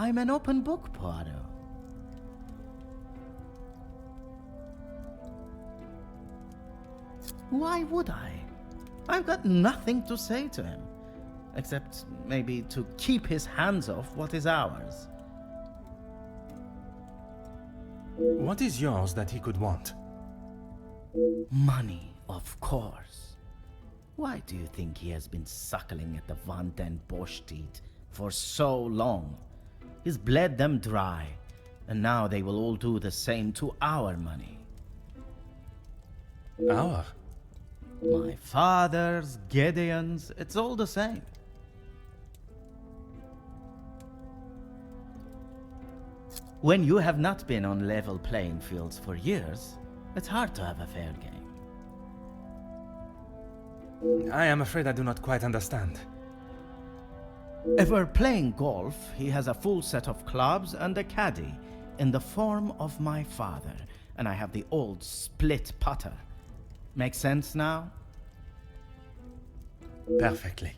I'm an open book, Poirot. Why would I? I've got nothing to say to him, except maybe to keep his hands off what is ours. What is yours that he could want? Money, of course. Why do you think he has been suckling at the Van den Bosch teat for so long? He's bled them dry, and now they will all do the same to our money. Our? My father's, Gideon's, it's all the same. When you have not been on level playing fields for years, it's hard to have a fair game. I am afraid I do not quite understand. If we're playing golf, he has a full set of clubs and a caddy in the form of my father, and I have the old split putter. Make sense now? Perfectly.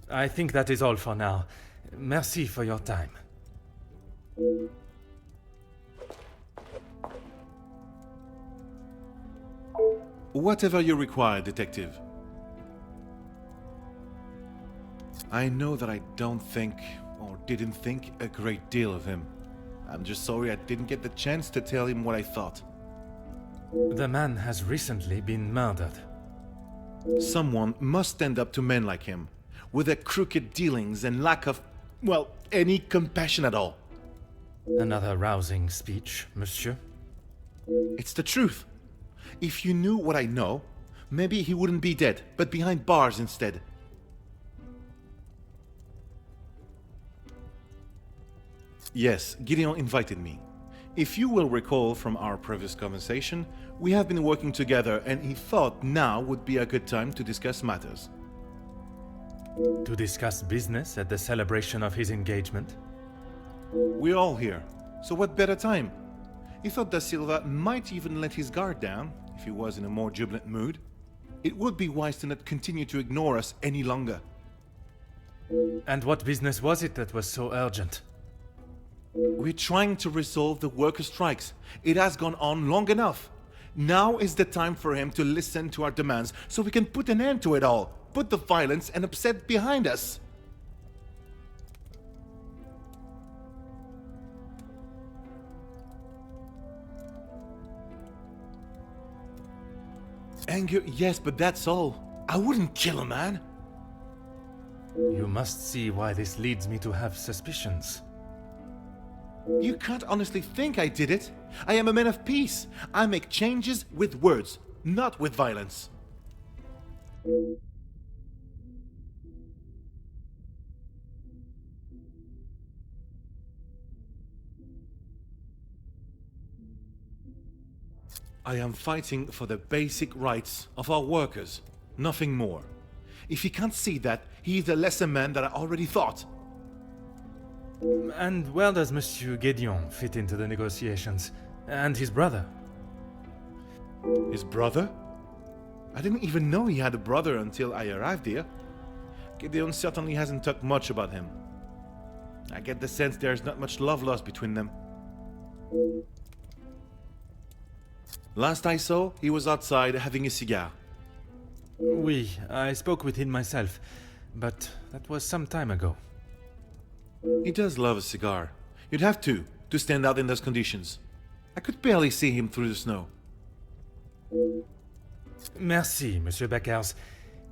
I think that is all for now. Merci for your time. Whatever you require, detective. I know that I don't think, or didn't think, a great deal of him. I'm just sorry I didn't get the chance to tell him what I thought. The man has recently been murdered. Someone must stand up to men like him, with their crooked dealings and lack of, well, any compassion at all. Another rousing speech, monsieur. It's the truth. If you knew what I know, maybe he wouldn't be dead, but behind bars instead. Yes, Gideon invited me. If you will recall from our previous conversation, we have been working together and he thought now would be a good time to discuss matters. To discuss business at the celebration of his engagement? We're all here, so what better time? He thought Da Silva might even let his guard down, if he was in a more jubilant mood. It would be wise to not continue to ignore us any longer. And what business was it that was so urgent? We're trying to resolve the worker strikes. It has gone on long enough. Now is the time for him to listen to our demands so we can put an end to it all. Put the violence and upset behind us. Anger, yes, but that's all. I wouldn't kill a man. You must see why this leads me to have suspicions. You can't honestly think I did it. I am a man of peace. I make changes with words, not with violence. I am fighting for the basic rights of our workers, nothing more. If he can't see that, he is a lesser man than I already thought. And where does Monsieur Gideon fit into the negotiations? And his brother? His brother? I didn't even know he had a brother until I arrived here. Gideon certainly hasn't talked much about him. I get the sense there's not much love lost between them. Last I saw, he was outside having a cigar. Oui, I spoke with him myself, but that was some time ago. He does love a cigar. You'd have to stand out in those conditions. I could barely see him through the snow. Merci, Monsieur Beckers.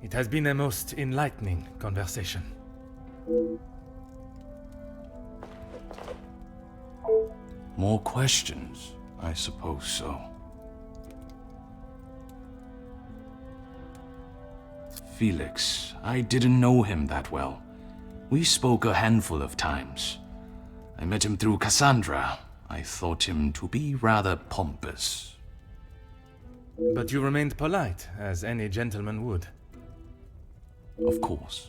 It has been a most enlightening conversation. More questions? I suppose so. Felix, I didn't know him that well. We spoke a handful of times. I met him through Cassandra. I thought him to be rather pompous. But you remained polite, as any gentleman would. Of course.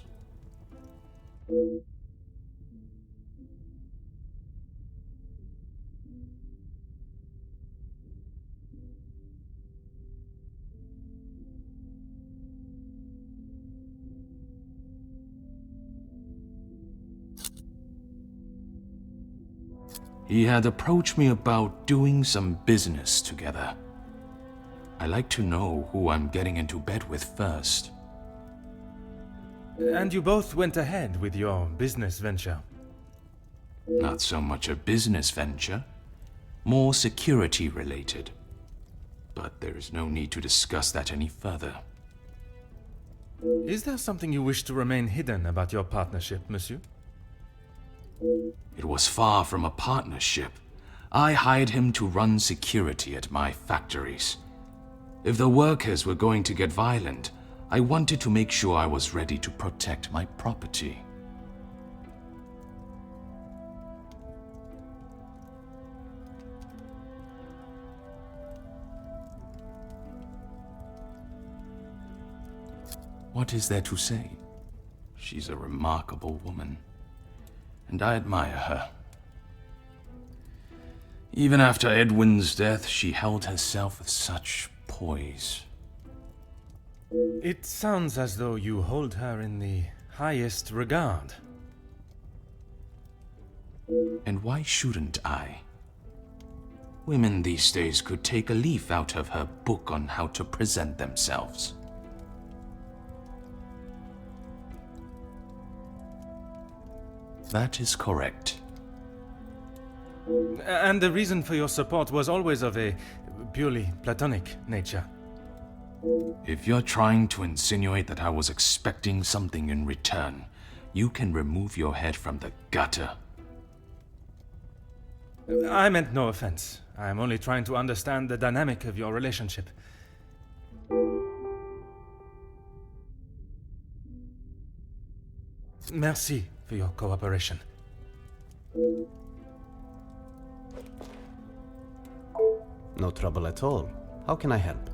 He had approached me about doing some business together. I like to know who I'm getting into bed with first. And you both went ahead with your business venture. Not so much a business venture, more security related. But there is no need to discuss that any further. Is there something you wish to remain hidden about your partnership, monsieur? It was far from a partnership. I hired him to run security at my factories. If the workers were going to get violent, I wanted to make sure I was ready to protect my property. What is there to say? She's a remarkable woman, and I admire her. Even after Edwin's death, she held herself with such poise. It sounds as though you hold her in the highest regard. And why shouldn't I? Women these days could take a leaf out of her book on how to present themselves. That is correct. And the reason for your support was always of a purely platonic nature. If you're trying to insinuate that I was expecting something in return, you can remove your head from the gutter. I meant no offense. I'm only trying to understand the dynamic of your relationship. Merci for your cooperation. No trouble at all. How can I help?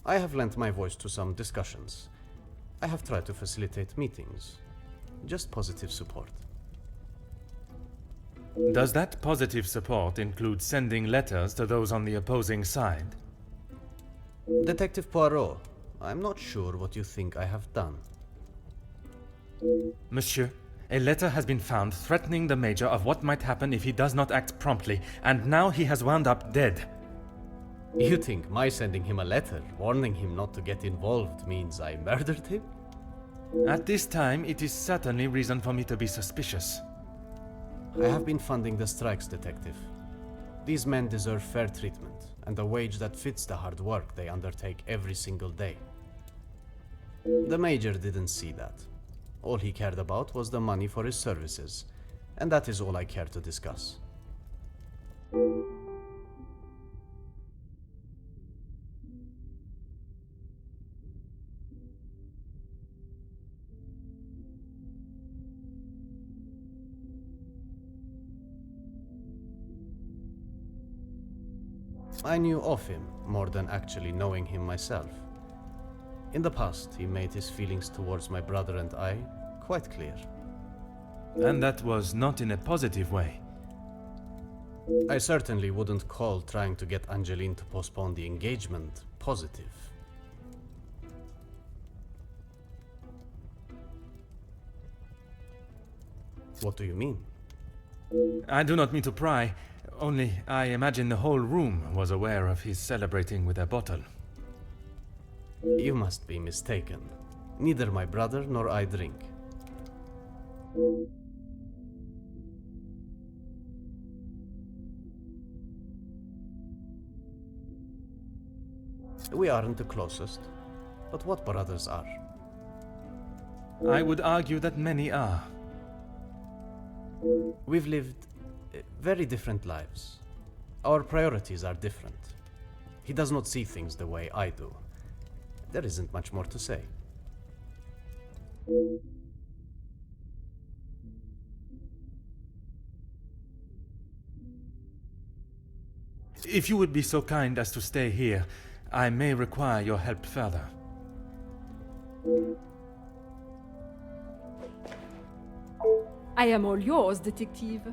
I have lent my voice to some discussions. I have tried to facilitate meetings. Just positive support. Does that positive support include sending letters to those on the opposing side? Detective Poirot, I'm not sure what you think I have done. Monsieur, a letter has been found threatening the Major of what might happen if he does not act promptly, and now he has wound up dead. You think my sending him a letter, warning him not to get involved, means I murdered him? At this time, it is certainly reason for me to be suspicious. I have been funding the strikes, Detective. These men deserve fair treatment, and a wage that fits the hard work they undertake every single day. The Major didn't see that. All he cared about was the money for his services, and that is all I care to discuss. I knew of him more than actually knowing him myself. In the past, he made his feelings towards my brother and I quite clear. And that was not in a positive way. I certainly wouldn't call trying to get Angeline to postpone the engagement positive. What do you mean? I do not mean to pry, only I imagine the whole room was aware of his celebrating with a bottle. You must be mistaken. Neither my brother nor I drink. We aren't the closest, but what brothers are? I would argue that many are. We've lived very different lives. Our priorities are different. He does not see things the way I do. There isn't much more to say. If you would be so kind as to stay here, I may require your help further. I am all yours, detective.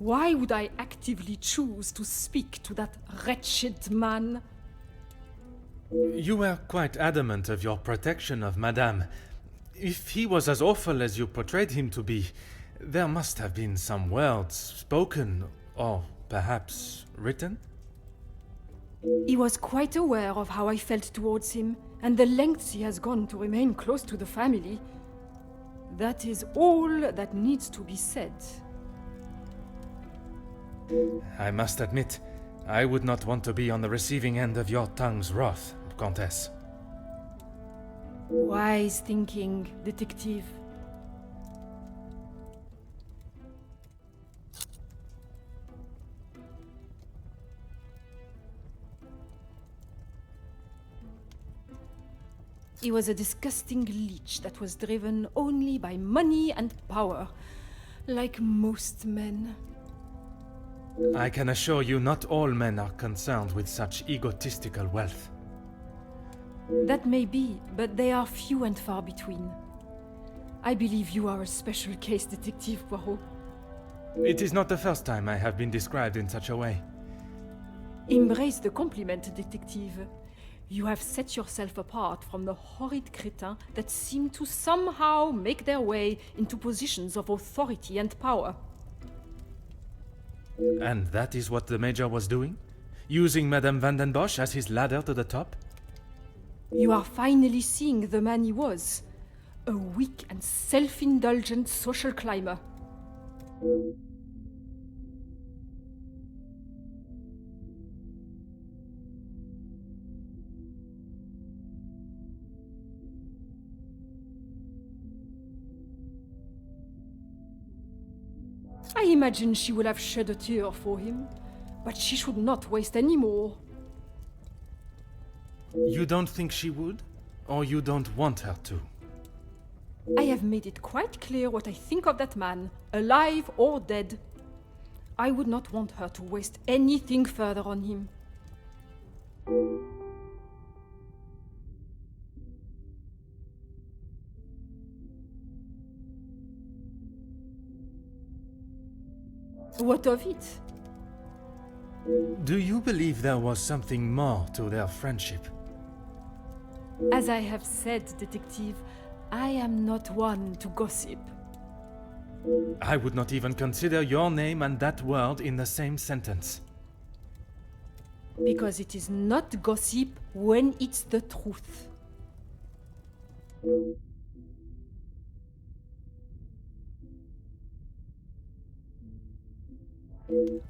Why would I actively choose to speak to that wretched man? You were quite adamant of your protection of Madame. If he was as awful as you portrayed him to be, there must have been some words spoken, or perhaps written? He was quite aware of how I felt towards him, and the lengths he has gone to remain close to the family. That is all that needs to be said. I must admit, I would not want to be on the receiving end of your tongue's wrath, Countess. Wise thinking, detective. He was a disgusting leech that was driven only by money and power, like most men. I can assure you not all men are concerned with such egotistical wealth. That may be, but they are few and far between. I believe you are a special case, Detective Poirot. It is not the first time I have been described in such a way. Embrace the compliment, Detective. You have set yourself apart from the horrid crétins that seem to somehow make their way into positions of authority and power. And that is what the Major was doing? Using Madame Van den Bosch as his ladder to the top? You are finally seeing the man he was. A weak and self-indulgent social climber. I imagine she will have shed a tear for him, but she should not waste any more. You don't think she would? Or you don't want her to? I have made it quite clear what I think of that man, alive or dead. I would not want her to waste anything further on him. What of it? Do you believe there was something more to their friendship? As I have said, Detective, I am not one to gossip. I would not even consider your name and that word in the same sentence. Because it is not gossip when it's the truth.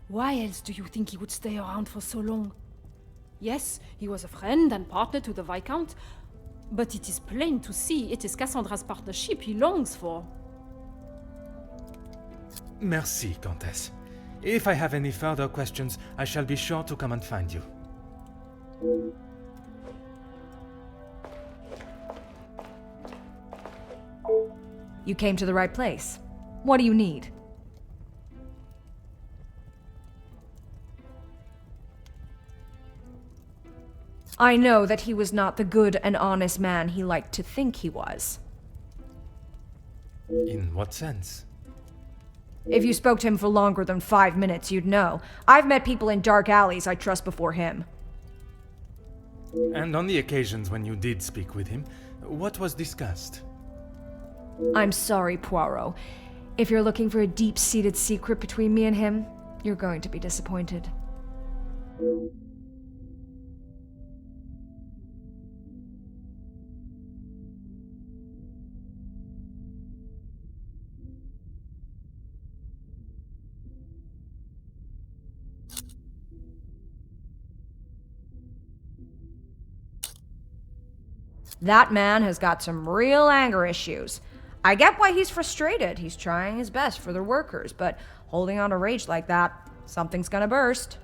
Why else do you think he would stay around for so long? Yes, he was a friend and partner to the Viscount, but it is plain to see it is Cassandra's partnership he longs for. Merci, Countess. If I have any further questions, I shall be sure to come and find you. You came to the right place. What do you need? I know that he was not the good and honest man he liked to think he was. In what sense? If you spoke to him for longer than 5 minutes, you'd know. I've met people in dark alleys I trust before him. And on the occasions when you did speak with him, what was discussed? I'm sorry, Poirot. If you're looking for a deep-seated secret between me and him, you're going to be disappointed. That man has got some real anger issues. I get why he's frustrated. He's trying his best for the workers, but holding on to rage like that, something's gonna burst.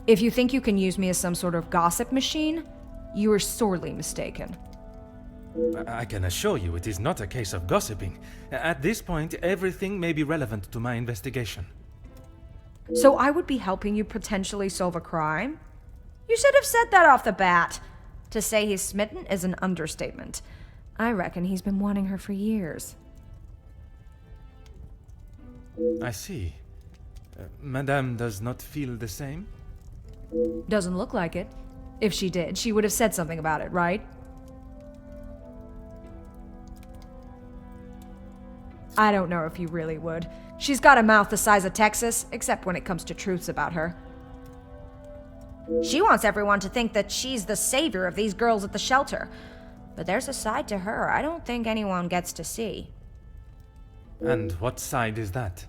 If you think you can use me as some sort of gossip machine, you are sorely mistaken. I can assure you it is not a case of gossiping. At this point, everything may be relevant to my investigation. So I would be helping you potentially solve a crime? You should have said that off the bat. To say he's smitten is an understatement. I reckon he's been wanting her for years. I see. Madame does not feel the same? Doesn't look like it. If she did, she would have said something about it, right? I don't know if you really would. She's got a mouth the size of Texas, except when it comes to truths about her. She wants everyone to think that she's the savior of these girls at the shelter. But there's a side to her I don't think anyone gets to see. And what side is that?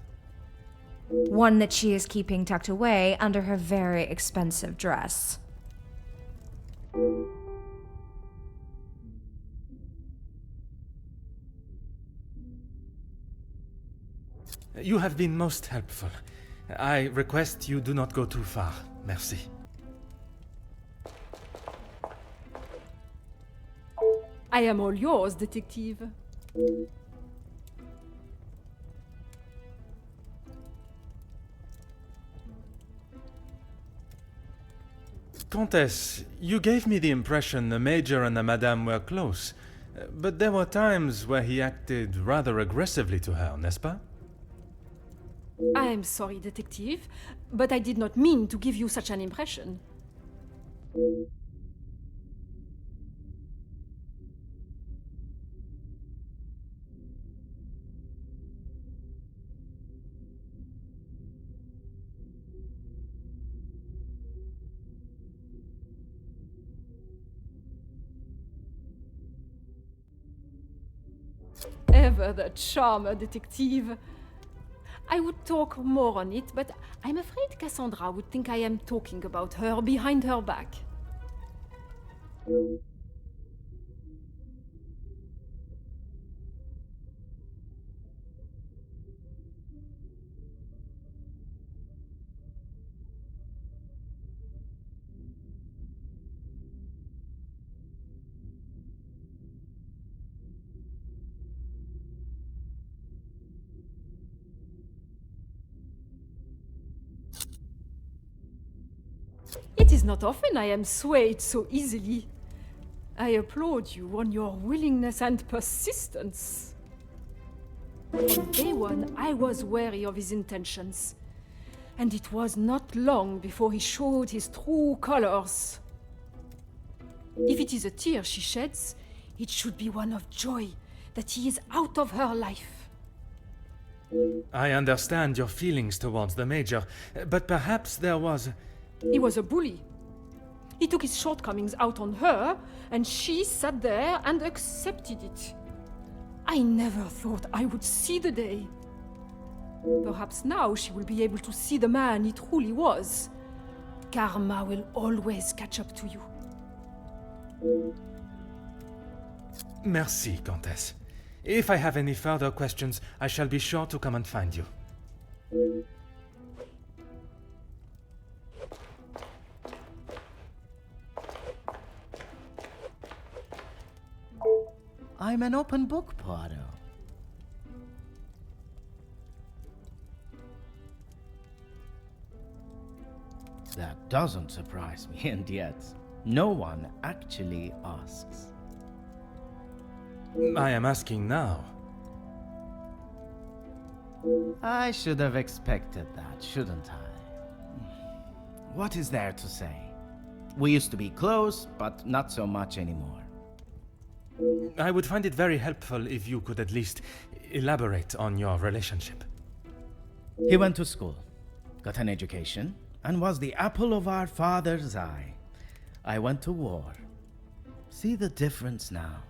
One that she is keeping tucked away under her very expensive dress. You have been most helpful. I request you do not go too far. Merci. I am all yours, detective. Countess, you gave me the impression the Major and the Madame were close, but there were times where he acted rather aggressively to her, n'est-ce pas? I am sorry, detective, but I did not mean to give you such an impression. Ever the charmer, detective. I would talk more on it, but I'm afraid Cassandra would think I am talking about her behind her back. It is not often I am swayed so easily. I applaud you on your willingness and persistence. From day one, I was wary of his intentions. And it was not long before he showed his true colors. If it is a tear she sheds, it should be one of joy that he is out of her life. I understand your feelings towards the Major, but perhaps there was... He was a bully. He took his shortcomings out on her, and she sat there and accepted it. I never thought I would see the day. Perhaps now she will be able to see the man he truly was. Karma will always catch up to you. Merci, Countess. If I have any further questions, I shall be sure to come and find you. I'm an open book, Poirot. That doesn't surprise me, and yet no one actually asks. I am asking now. I should have expected that, shouldn't I? What is there to say? We used to be close, but not so much anymore. I would find it very helpful if you could at least elaborate on your relationship. He went to school, got an education, and was the apple of our father's eye. I went to war. See the difference now.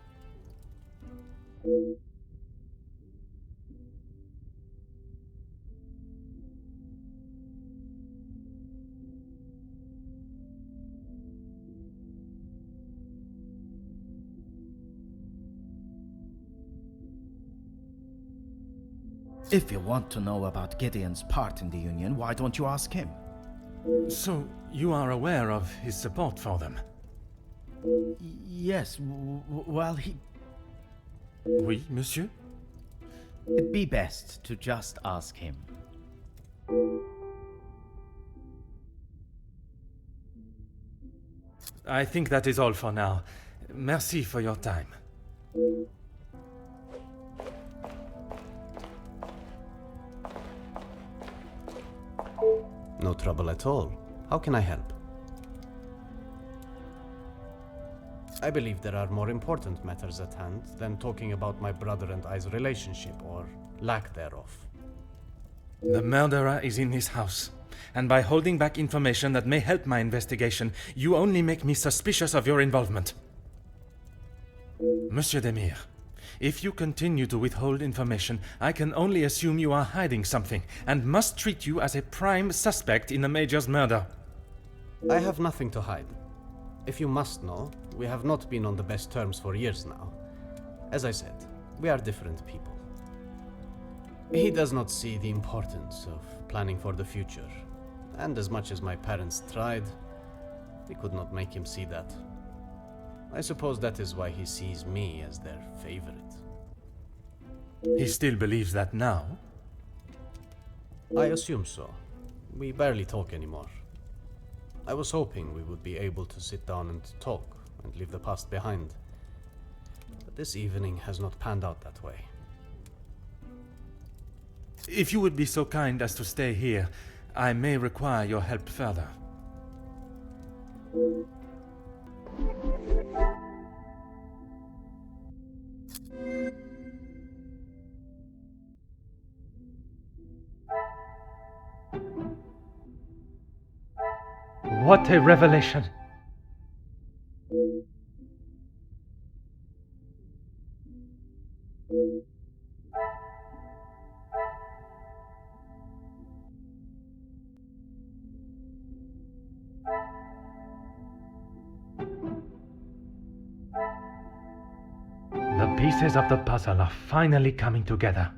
If you want to know about Gideon's part in the Union, why don't you ask him? So, you are aware of his support for them? Yes, well, he... Oui, monsieur? It'd be best to just ask him. I think that is all for now. Merci for your time. No trouble at all. How can I help? I believe there are more important matters at hand than talking about my brother and I's relationship, or lack thereof. The murderer is in his house, and by holding back information that may help my investigation, you only make me suspicious of your involvement. Monsieur Demir, if you continue to withhold information, I can only assume you are hiding something, and must treat you as a prime suspect in the Major's murder. I have nothing to hide. If you must know, we have not been on the best terms for years now. As I said, we are different people. He does not see the importance of planning for the future, and as much as my parents tried, we could not make him see that. I suppose that is why he sees me as their favorite. He still believes that now? I assume so. We barely talk anymore. I was hoping we would be able to sit down and talk and leave the past behind. But this evening has not panned out that way. If you would be so kind as to stay here, I may require your help further. What a revelation! The pieces of the puzzle are finally coming together.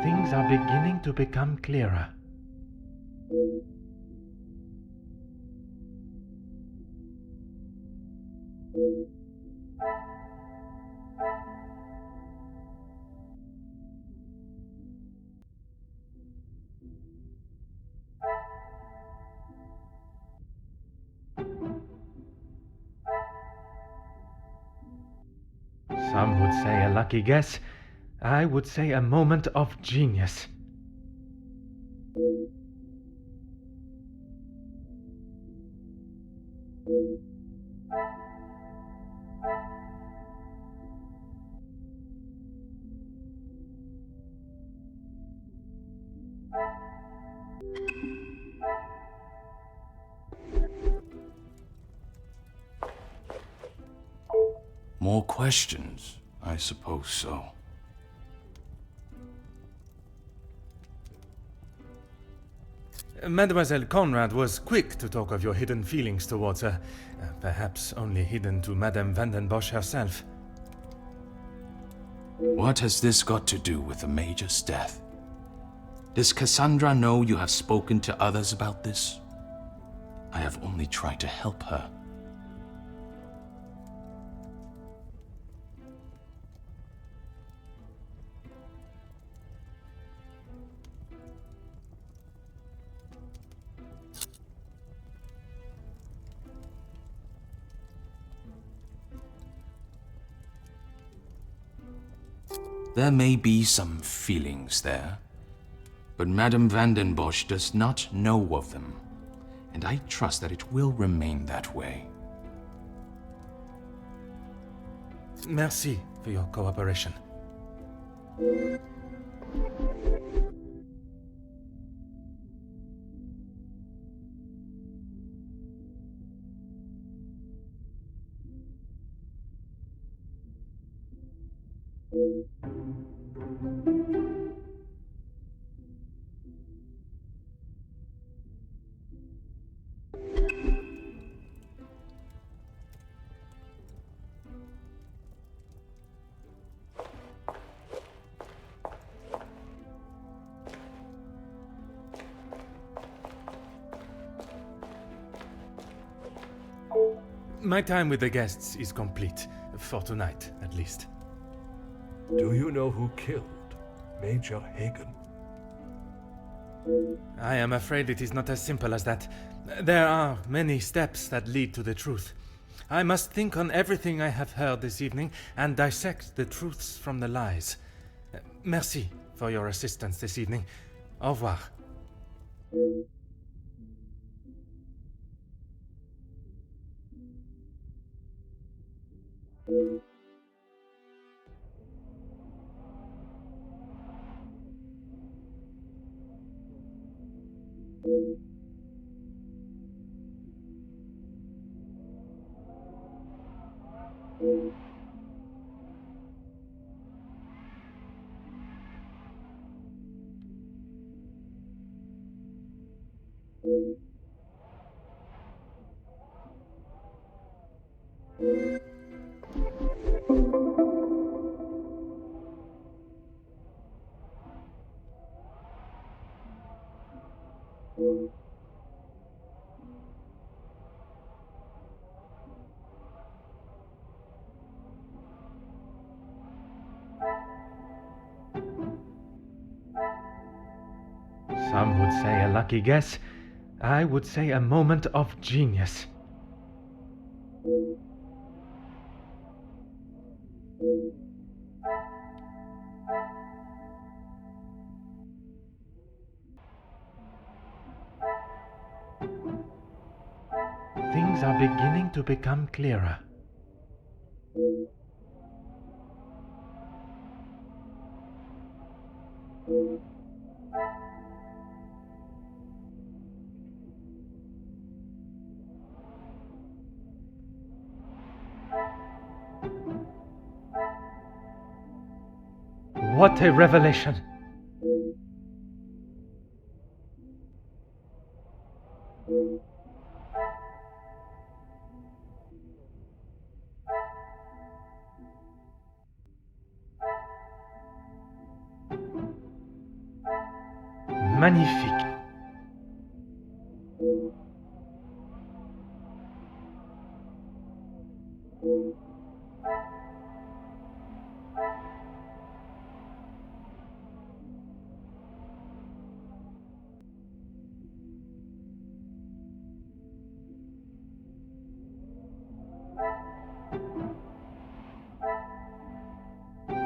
Things are beginning to become clearer. Some would say a lucky guess. I would say a moment of genius. More questions? I suppose so. Mademoiselle Conrad was quick to talk of your hidden feelings towards her, perhaps only hidden to Madame van den Bosch herself. What has this got to do with the Major's death? Does Cassandra know you have spoken to others about this? I have only tried to help her. There may be some feelings there, but Madame van den Bosch does not know of them, and I trust that it will remain that way. Merci for your cooperation. My time with the guests is complete, for tonight, at least. Do you know who killed Major Hagen? I am afraid it is not as simple as that. There are many steps that lead to the truth. I must think on everything I have heard this evening and dissect the truths from the lies. Merci for your assistance this evening. Au revoir. Some would say a lucky guess. I would say a moment of genius. Things are beginning to become clearer. What a revelation! Magnifique.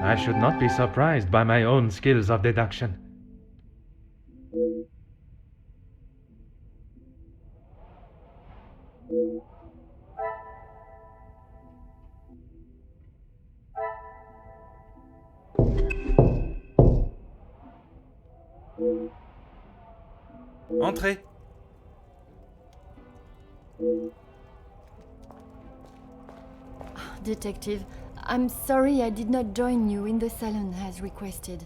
I should not be surprised by my own skills of deduction. Entrez. Detective, I'm sorry I did not join you in the salon as requested.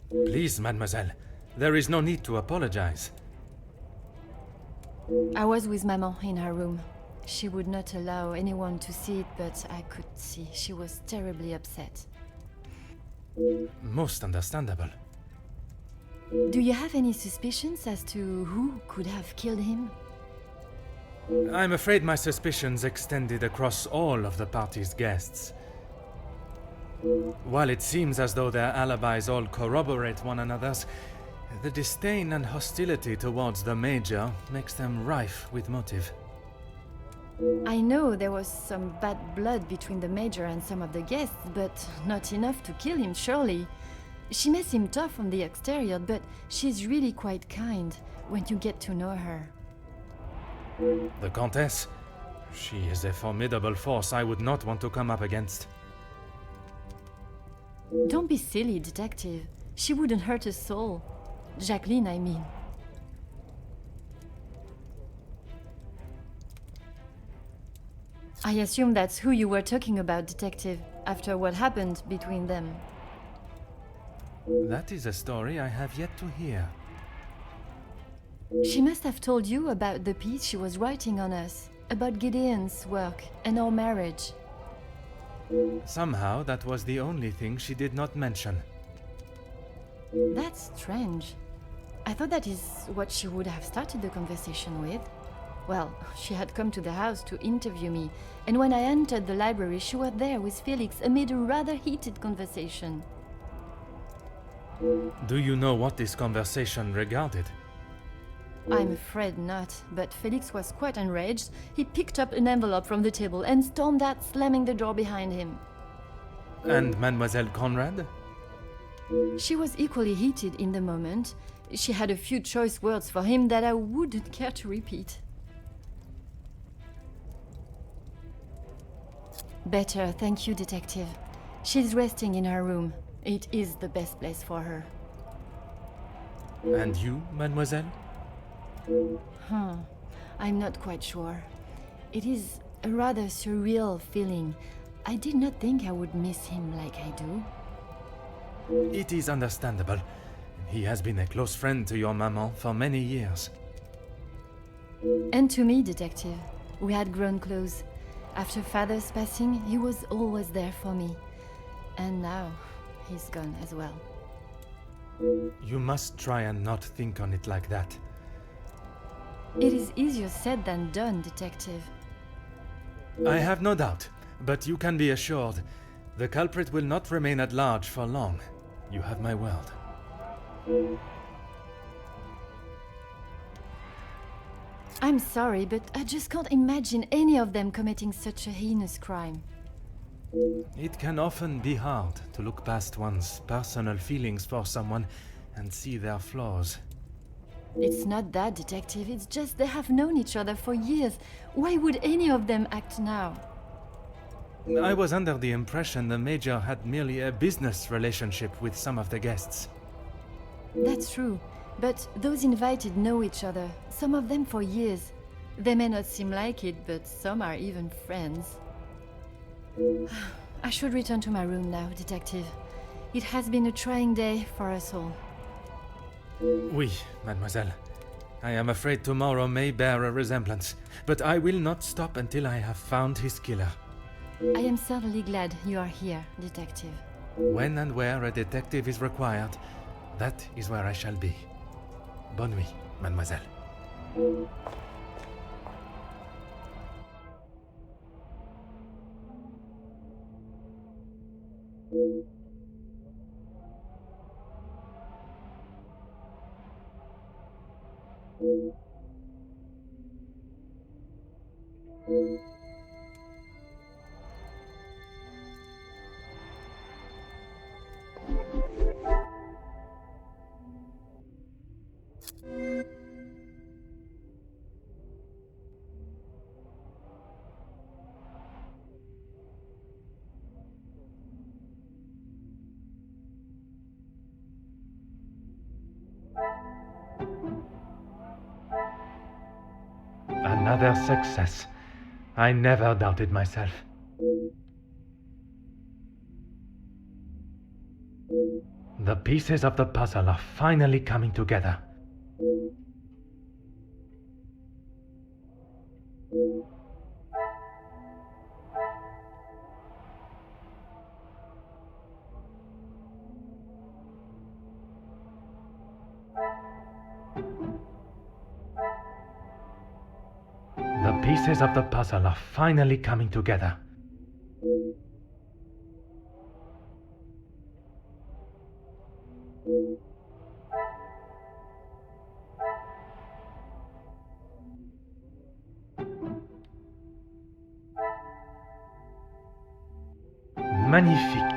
Please, mademoiselle. There is no need to apologize. I was with Maman in her room. She would not allow anyone to see it, but I could see she was terribly upset. Most understandable. Do you have any suspicions as to who could have killed him? I'm afraid my suspicions extended across all of the party's guests. While it seems as though their alibis all corroborate one another's, the disdain and hostility towards the Major makes them rife with motive. I know there was some bad blood between the Major and some of the guests, but not enough to kill him, surely. She may seem tough on the exterior, but she's really quite kind when you get to know her. The Countess? She is a formidable force I would not want to come up against. Don't be silly, Detective. She wouldn't hurt a soul. Jacqueline, I mean. I assume that's who you were talking about, Detective, after what happened between them. That is a story I have yet to hear. She must have told you about the piece she was writing on us, about Gideon's work and our marriage. Somehow that was the only thing she did not mention. That's strange. I thought that is what she would have started the conversation with. Well, she had come to the house to interview me, and when I entered the library, she was there with Felix amid a rather heated conversation. Do you know what this conversation regarded? I'm afraid not, but Felix was quite enraged. He picked up an envelope from the table and stormed out, slamming the door behind him. And Mademoiselle Conrad? She was equally heated in the moment. She had a few choice words for him that I wouldn't care to repeat. Better, thank you, Detective. She's resting in her room. It is the best place for her. And you, Mademoiselle? I'm not quite sure. It is a rather surreal feeling. I did not think I would miss him like I do. It is understandable. He has been a close friend to your maman for many years. And to me, Detective. We had grown close. After Father's passing, he was always there for me. And now, he's gone as well. You must try and not think on it like that. It is easier said than done, Detective. I have no doubt, but you can be assured the culprit will not remain at large for long. You have my word. I'm sorry, but I just can't imagine any of them committing such a heinous crime. It can often be hard to look past one's personal feelings for someone and see their flaws. It's not that, Detective. It's just they have known each other for years. Why would any of them act now? I was under the impression the Major had merely a business relationship with some of the guests. That's true. But those invited know each other, some of them for years. They may not seem like it, but some are even friends. I should return to my room now, Detective. It has been a trying day for us all. Oui, mademoiselle. I am afraid tomorrow may bear a resemblance, but I will not stop until I have found his killer. I am certainly glad you are here, Detective. When and where a detective is required, that is where I shall be. Bonne nuit, mademoiselle. Another success. I never doubted myself. The pieces of the puzzle are finally coming together. The pieces of the puzzle are finally coming together. Magnifique.